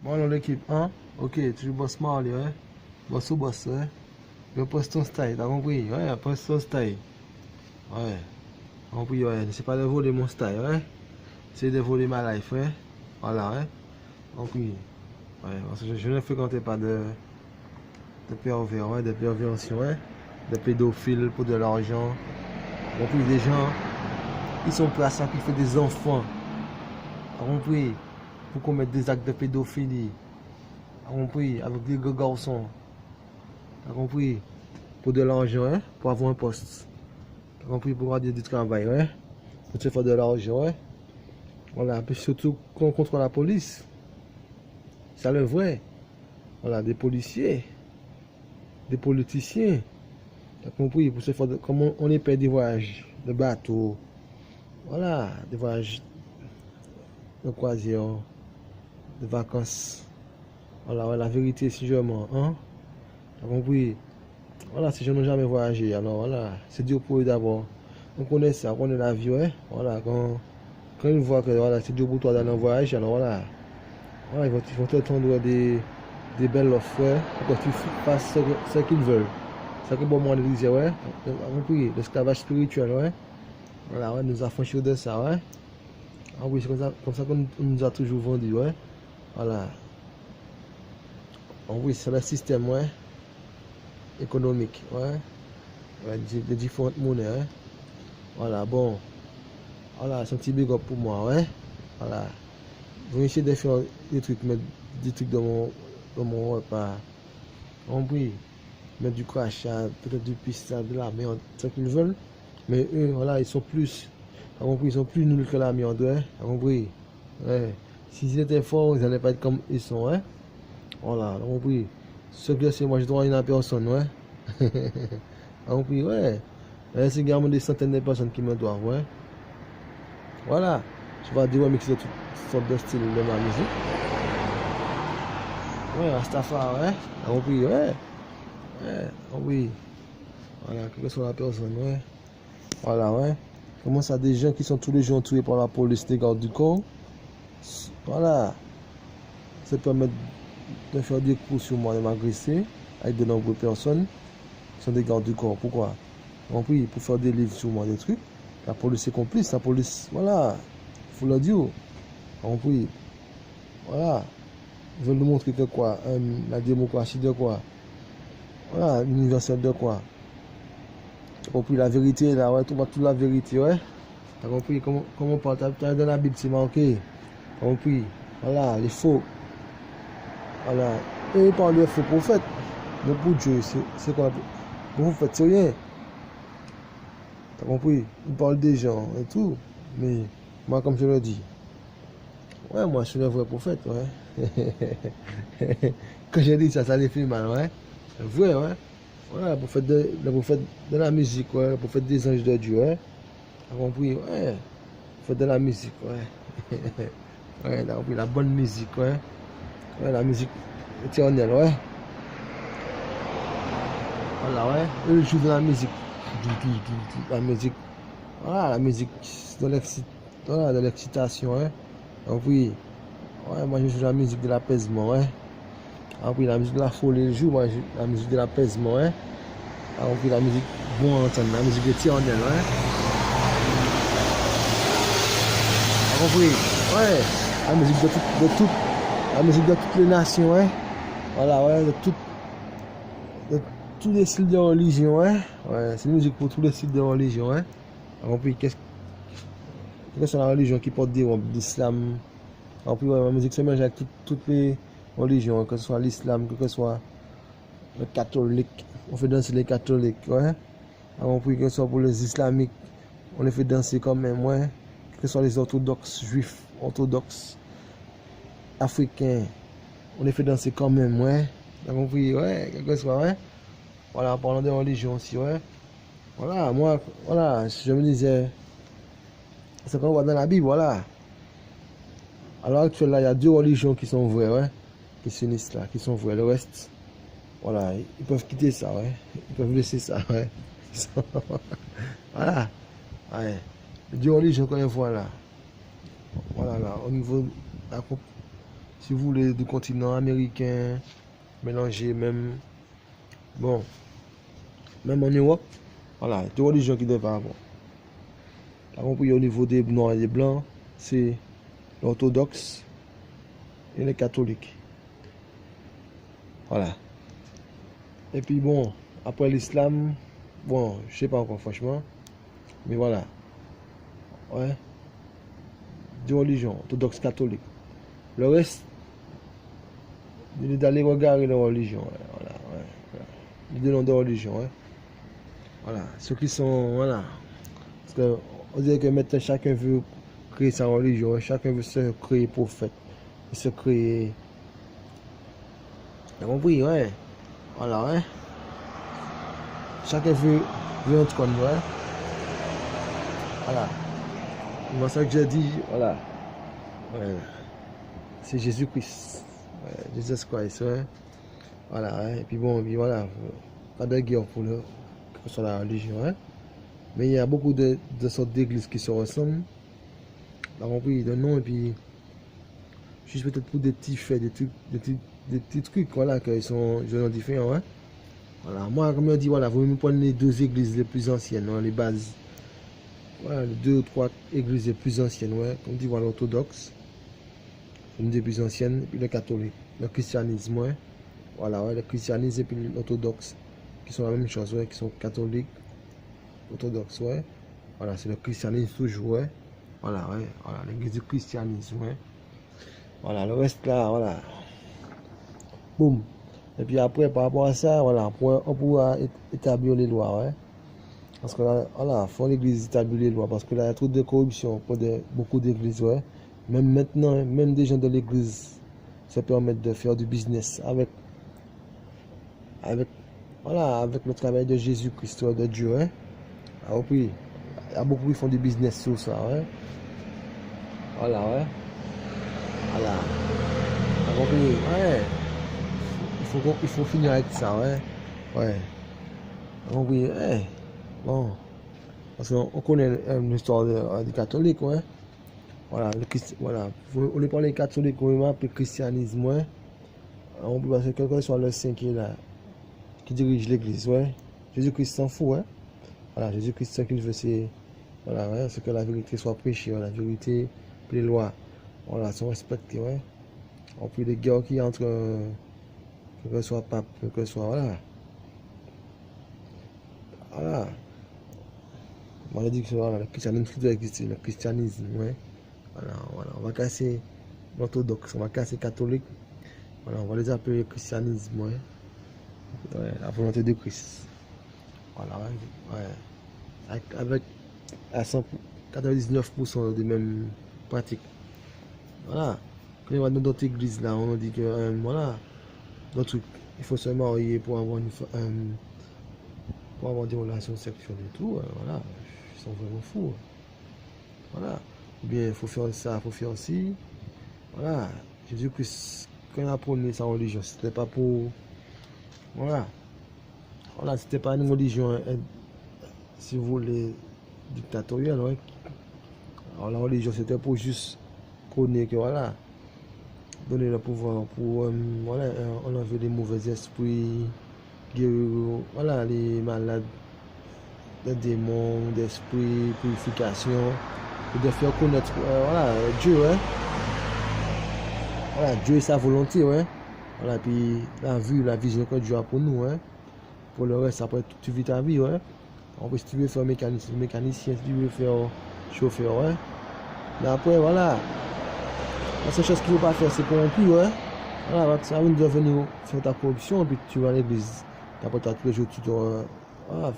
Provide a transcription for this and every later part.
Moi, dans l'équipe 1, ok, tu bosses mal, ouais. Boss ou boss, ouais. Je poste ton style, t'as compris? Ouais, poste ton style. Ouais. Compris, ouais. C'est pas de voler mon style, ouais. C'est de voler ma life, ouais. Voilà, ouais. Compris. Ouais, parce que je ne fréquentais pas de pervers, ouais, de perversion, ouais. De pédophiles pour de l'argent. Compris, des gens, ils sont prêts à sacrifier des enfants. Compris? Pour commettre des actes de pédophilie. Compris? Avec des gros garçons. T'as compris? Pour de l'argent, hein? Pour avoir un poste. T'as compris? Pour avoir du travail, ouais? Pour te faire de l'argent, ouais? Voilà, puis surtout contre la police. C'est le vrai. Voilà, des policiers, des politiciens. T'as compris? Pour se faire comme on est payé des voyages de bateau. Voilà, des voyages de croisière, de vacances. Voilà, la vérité, si je mens, hein? T'as compris? Voilà, si je n'ai jamais voyagé, alors voilà, c'est dur pour eux d'abord. On connaît ça, on connaît la vie, ouais. Voilà, quand ils voient que voilà, c'est dur pour toi d'aller en voyage, alors voilà, voilà ils vont te tendre des belles offres, ouais, pour que tu fasses ce qu'ils veulent. C'est ce que bon moi disait, ouais. Compris, l'esclavage spirituel, ouais. Voilà, ouais, nous affranchir de ça, ouais. Ah oui, c'est comme ça qu'on nous a toujours vendu, ouais. Voilà. Ah oui, c'est le système, ouais, économique, ouais. Ouais, des différentes monnaies, ouais. Voilà, bon. Voilà, c'est un petit big up pour moi, ouais. Voilà. Je vais essayer de faire des trucs, mettre des trucs dans mon repas. Compris? Mettre du crachat, peut-être du pista, de la merde, c'est ce qu'ils veulent. Mais eux, voilà, ils sont plus. Compris? Ils sont plus nuls que la merde, ouais. Compris? Ouais. S'ils étaient forts, ils n'allaient pas être comme ils sont, ouais. Voilà, compris? Ce que c'est, moi, je dois rien à personne, ouais. Compris? Ouais. C'est également des centaines de personnes qui me doivent, ouais. Voilà, je vais dire mixer toutes sortes de styles de ma musique. Ouais, Rastafari, ouais. Ah oui, ouais. Ouais, ah oui. Voilà, quelle que soit la personne, ouais. Voilà, ouais. Comment ça, des gens qui sont tous les jours tués par la police, des gardes du corps. Voilà. Ça permet de faire des coups sur moi, de m'agresser avec de nombreuses personnes qui sont des gardes du corps. Pourquoi? Compris, pour faire des livres sur moi, des trucs. La police est complice, la police, voilà. Il faut le dire. Compris. Voilà. Ils veulent nous montrer que quoi? La démocratie de quoi? Voilà, l'universel de quoi? T'as compris la vérité là, ouais, tu vois toute la vérité, ouais. T'as compris comment on parle? T'as dans la Bible, c'est marqué. T'as compris? Voilà, les faux. Voilà. Et ils parlent de faux prophètes. Mais pour Dieu, c'est quoi? Pour vous faites, c'est rien. T'as compris? Ils parlent des gens et tout. Mais moi, comme je le dis, ouais, moi, je suis le vrai prophète, ouais. Quand j'ai dit ça, ça les fait mal, ouais. Vrai, ouais. Voilà, le prophète de la musique, ouais. Le prophète des anges de Dieu, ouais. T'as compris, ouais. Le prophète de la musique, ouais. Ouais, t'as compris, la bonne musique, ouais. Ouais, la musique éternelle, ouais. Voilà, ouais. Eux jouent de la musique. La musique. Voilà, la musique de l'excitation, ouais. T'as compris. Ouais, moi je joue la musique de l'apaisement, ouais. Ah oui, la musique de la folie, je joue, moi, la musique de l'apaisement, ouais. Ah oui, la musique, bon à entendre, la musique éternelle, ouais. Ah oui, ouais. La musique la musique de toutes les nations, ouais. Voilà, ouais, de tous les styles de religion, ouais. Ouais, c'est une musique pour tous les styles de religion, ouais. Ah oui, qu'est-ce que c'est la religion qui porte des robes d'islam? Ah oui, ouais, la musique se mélange avec toutes les religions, que ce soit l'islam, que ce soit le catholique, on fait danser les catholiques, ouais. On prie que ce soit pour les islamiques, on les fait danser quand même, ouais. Que ce soit les orthodoxes, juifs, orthodoxes, africains, on les fait danser quand même, ouais. T'as compris, ouais, quel que soit, ouais. Voilà, en parlant de religion aussi, ouais. Voilà, moi, voilà, je me disais, c'est qu'on voit dans la Bible, voilà. À l'heure actuelle, là, il y a deux religions qui sont vraies, ouais. Qui s'unissent là, qui sont vraies. Le reste, voilà, ils peuvent quitter ça, ouais. Ils peuvent laisser ça, ouais. Voilà. Ouais. Les deux religions qu'on voit là. Voilà, là, au niveau de si vous voulez, du continent américain, mélangé même, bon, même en Europe, voilà, deux religions qui doivent avoir. Par contre, au niveau des noirs et des blancs, c'est l'orthodoxe et les catholiques. Voilà. Et puis bon, après l'islam, bon, je sais pas encore franchement, mais voilà. Ouais. Deux religions, orthodoxe, catholique. Le reste, il est d'aller regarder les religions. Ouais. Voilà, ouais. Voilà. Les deux noms de religion, ouais. Voilà. Ceux qui sont, voilà. Parce que on dirait que maintenant chacun veut créer sa religion, ouais. Chacun veut se créer prophète, se créer. T'as compris, ouais. Voilà, ouais. Chacun veut un trône, ouais. Voilà. Moi, ça que j'ai dit, voilà. Ouais. C'est Jésus-Christ. Ouais. Jesus Christ, ouais. Voilà, ouais. Et puis bon, puis voilà. Pas de guerre pour le, que ce soit la religion, ouais. Mais il y a beaucoup de sortes d'églises qui se ressemblent. T'as compris, de nom, et puis juste peut-être pour des petits faits, des petits trucs, voilà, qu'ils sont différents, ouais. Voilà, moi, comme je dis, voilà, vous me prenez les deux églises les plus anciennes, hein, les bases. Voilà, les deux ou trois églises les plus anciennes, ouais. Comme dit, voilà, l'orthodoxe, une des plus anciennes, et puis le catholique, le christianisme, ouais. Voilà, ouais, le christianisme et puis l'orthodoxe, qui sont la même chose, ouais, qui sont catholiques, orthodoxes, ouais. Voilà, c'est le christianisme toujours, ouais. Voilà, ouais, voilà, l'église du christianisme, ouais. Voilà, le reste là, voilà. Boum. Et puis après, par rapport à ça, voilà, on pourra établir les lois, ouais. Parce que là, voilà, faut l'église établir les lois. Parce que là, il y a trop de corruption pour beaucoup d'églises, ouais. Même maintenant, même des gens de l'église se permettent de faire du business voilà, avec le travail de Jésus-Christ, de Dieu, ouais. Alors puis, il y a beaucoup qui font du business sur ça, ouais. Voilà, ouais. Voilà. Alors puis, ouais. Il faut finir avec ça, ouais. Ouais. Alors puis, ouais. Bon. Parce qu'on connaît l'histoire du catholique, ouais. Voilà, voilà. On est parlé catholique, on appelle christianisme, ouais. On peut passer quel que soit le saint qui est là, qui dirige l'église, ouais. Jésus-Christ s'en fout, ouais. Voilà, Jésus-Christ, ce qu'il veut, c'est, voilà, ouais, c'est que la vérité soit prêchée, la vérité, les lois, voilà, sont respectées, ouais. On peut des guerres qui entre, que ce soit pape, que ce soit, voilà. Voilà. Moi, je dis que voilà, le christianisme doit exister, le christianisme, ouais. Voilà, voilà. On va casser l'orthodoxe, on va casser catholique. Voilà, on va les appeler christianisme, ouais. Ouais, la volonté de Christ. Voilà, ouais. Avec à 99% des mêmes pratiques. Voilà. Quand on va dans d'autres églises là, on dit que voilà, d'autres trucs, il faut se marier pour avoir pour avoir des relations sexuelles et tout, voilà, ils sont vraiment fous. Voilà. Ou bien il faut faire ça, il faut faire ci. Voilà. Jésus-Christ, quand il a prôné sa religion, c'était pas pour. Voilà. Voilà, c'était pas une religion, si vous voulez, dictatoriale, ouais. Alors la religion, c'était pour juste prôner que voilà, donner le pouvoir pour voilà, enlever les mauvais esprits, guérir, voilà, les malades, des démons, d'esprits, purification, et de faire connaître voilà, Dieu, ouais. Voilà, Dieu et sa volonté, ouais. Voilà, puis la vue, la vision que Dieu a pour nous, ouais. Pour le reste, après, tu vis ta vie, ouais. En plus, si tu veux faire mécanicien, si tu veux faire chauffeur, ouais. Mais après, voilà. La seule chose qu'il ne faut pas faire, c'est corrompu, ouais. Voilà, ça va venir faire ta corruption, puis tu vas à l'église. Après, tous les jours, tu te voilà,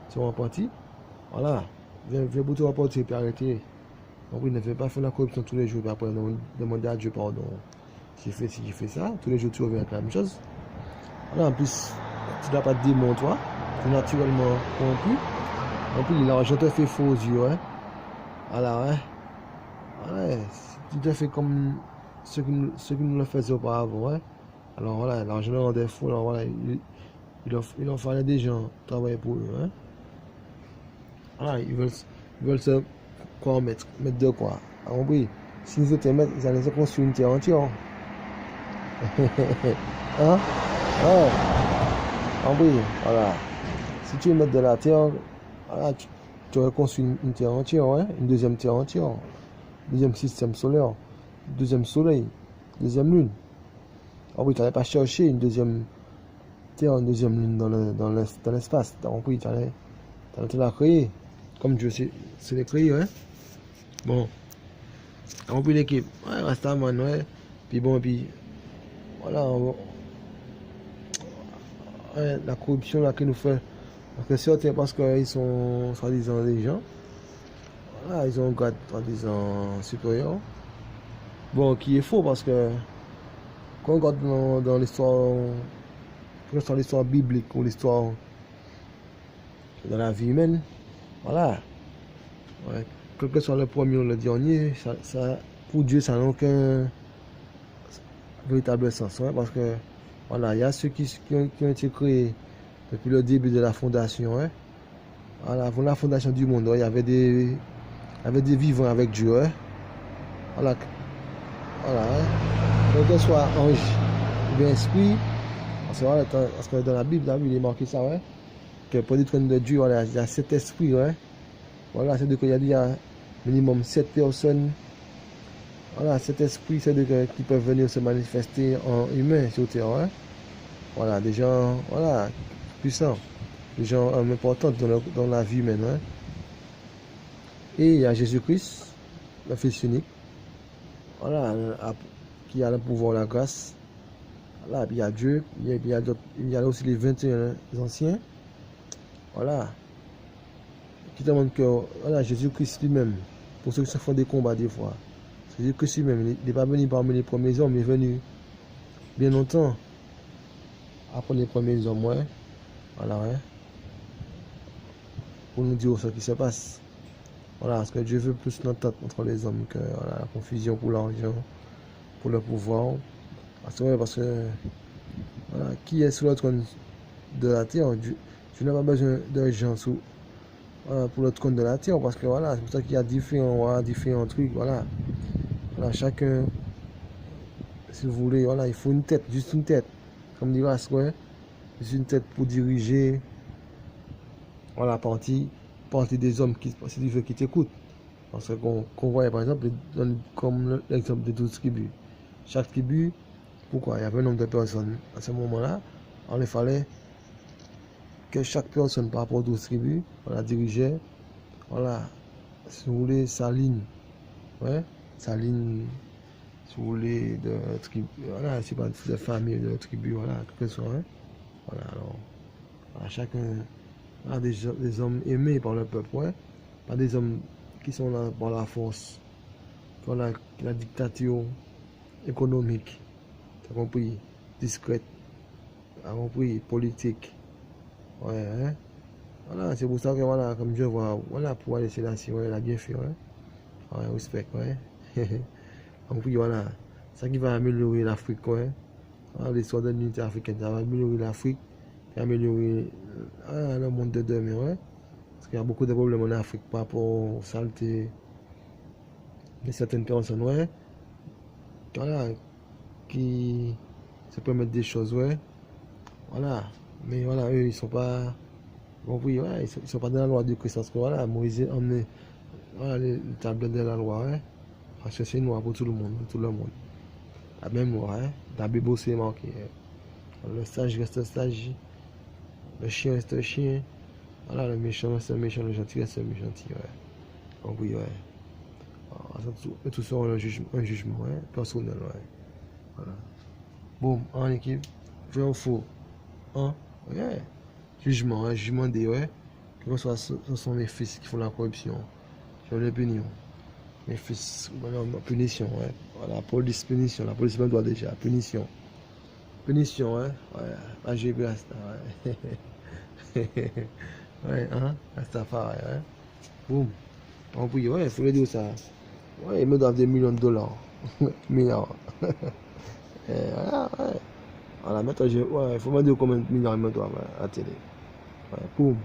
tu repentis. Voilà. Viens pour te repentir, puis arrêter. Donc, oui, ne fais pas faire la corruption tous les jours, puis après, demander à Dieu pardon. J'ai fait ci, j'ai fait ça. Tous les jours, tu reviens avec la même chose. Voilà, en plus, tu n'as pas de démon, toi. Tu es naturellement corrompu. En plus, l'argent te fait faux aux yeux, ouais. Voilà, ouais. Ouais, tu te fais comme ceux qui nous le faisaient auparavant, ouais. Alors voilà, l'argent le rendait fou, alors voilà, il en fallait des gens travailler pour eux, hein. Voilà, ils veulent se quoi mettre de quoi. Alors oui, si nous étions maîtres, ils allaient se construire une terre entière. Hein? Ouais. Oui, voilà. Si tu veux mettre de la terre, voilà, tu aurais construit une terre entière, hein? Une deuxième terre entière, deuxième système solaire, deuxième soleil, deuxième lune. Ah oui, tu n'allais pas chercher une deuxième terre, une deuxième lune dans l'espace. T'as compris, tu allais te la créer. Comme Dieu c'est les créer, hein? Bon, t'as compris l'équipe. Ouais, Rastaman, ouais. Puis bon, puis voilà, ouais, la corruption là que nous fait. Parce que certains, parce qu'ils sont soi-disant des gens, voilà, ils ont un grade soi-disant supérieur. Bon, qui est faux parce que quand on regarde dans l'histoire, que ce soit l'histoire biblique ou l'histoire de la vie humaine, voilà, ouais, quel que soit le premier ou le dernier, pour Dieu, ça n'a aucun véritable sens. Ouais, parce que voilà, il y a ceux qui ont été créés depuis le début de la fondation. Hein. Voilà, avant la fondation du monde, ouais, il y avait des vivants avec Dieu. Hein. Voilà, voilà. Hein. Quel que soit ange ou bien esprit, parce que dans la Bible, il est marqué ça, ouais, que pour le trône de Dieu, voilà, il y a 7 esprits. Ouais. Voilà, c'est-à-dire qu'il y a minimum 7 personnes. Voilà, cet esprit, c'est qui peuvent venir se manifester en humain sur Terre. Hein. Voilà, des gens, voilà, puissants, des gens importants dans la vie humaine. Hein. Et il y a Jésus-Christ, le Fils unique, voilà, qui a le pouvoir, la grâce. Voilà, puis il y a Dieu, il y a aussi les 21 anciens. Voilà, qui demandent que voilà, Jésus-Christ lui-même, pour ceux qui se font des combats des fois, Jésus-Christ lui-même, il n'est pas venu parmi les premiers hommes, il est venu bien longtemps après les premiers hommes, ouais. Voilà, ouais. Pour nous dire ce qui se passe. Voilà, parce que Dieu veut plus l'entente entre les hommes que voilà, la confusion pour l'argent, pour le pouvoir. Parce que voilà, qui est sur le trône de la terre, Dieu n'a pas besoin d'argent voilà, pour le trône de la terre, parce que voilà, c'est pour ça qu'il y a différents trucs, voilà. Voilà, chacun, si vous voulez, voilà, il faut une tête, juste une tête. Comme dit Rasco, juste une tête pour diriger voilà, partie des hommes si tu veux qui t'écoutent. Parce qu'on voit par exemple, comme l'exemple des 12 tribus. Chaque tribu, pourquoi? Il y avait un nombre de personnes à ce moment-là. Il fallait que chaque personne par rapport aux 12 tribus, voilà, dirigeait, voilà, si vous voulez, sa ligne. Ouais, sa ligne, si vous voulez, de tribu. Voilà, c'est pas de famille, de tribu, voilà, quelque chose. Hein. Voilà, alors, voilà, chacun a des hommes aimés par le peuple, ouais. Pas des hommes qui sont là par la force, par la dictature économique, tu as compris, discrète, tu as compris, politique. Ouais, hein? Voilà, c'est pour ça que, voilà, comme je vois, voilà, pour aller là, si ouais, il a bien fait, ouais. Ouais, respect, ouais. Donc, puis, voilà, ça qui va améliorer l'Afrique, ouais. Voilà, l'histoire de l'unité africaine, ça va améliorer l'Afrique, et améliorer le monde de demain, ouais. Parce qu'il y a beaucoup de problèmes en Afrique par rapport aux saletés de certaines personnes, ouais. Voilà, qui se permettent des choses, ouais. Voilà. Mais voilà, eux, ils sont pas. Bon, oui, ouais, ils sont pas dans la loi du Christ. Parce que voilà, Moïse a emmené voilà, les tablettes de la loi, ouais. Parce que c'est noir pour tout le monde, La même loi, hein. La Bible aussi est marqué. Le sage reste sage. Le chien reste chien. Voilà, le méchant reste méchant, le gentil reste gentil, ouais. Donc oui, ouais. Tout ça, un jugement, ouais, personnel, ouais. Voilà. Bon, en équipe, vrai ou faux? Hein? Ouais. Jugement, hein, jugement des, ouais. Que ce sont mes fils qui font la corruption. Je les punis. Mes fils, voilà, punition, ouais. Voilà, police, punition. La police me doit déjà. Punition. Punition, ouais. Ouais. Pas j'ai vu ouais. Ouais, hein? Rastafari, ouais. Boum. En plus, ouais, il faut le dire ça. Ouais, ils me doivent des millions de dollars. Milliards. Voilà, ouais. Voilà, maintenant, il faut me dire combien de milliards ils me doivent à la télé. Ouais, boum.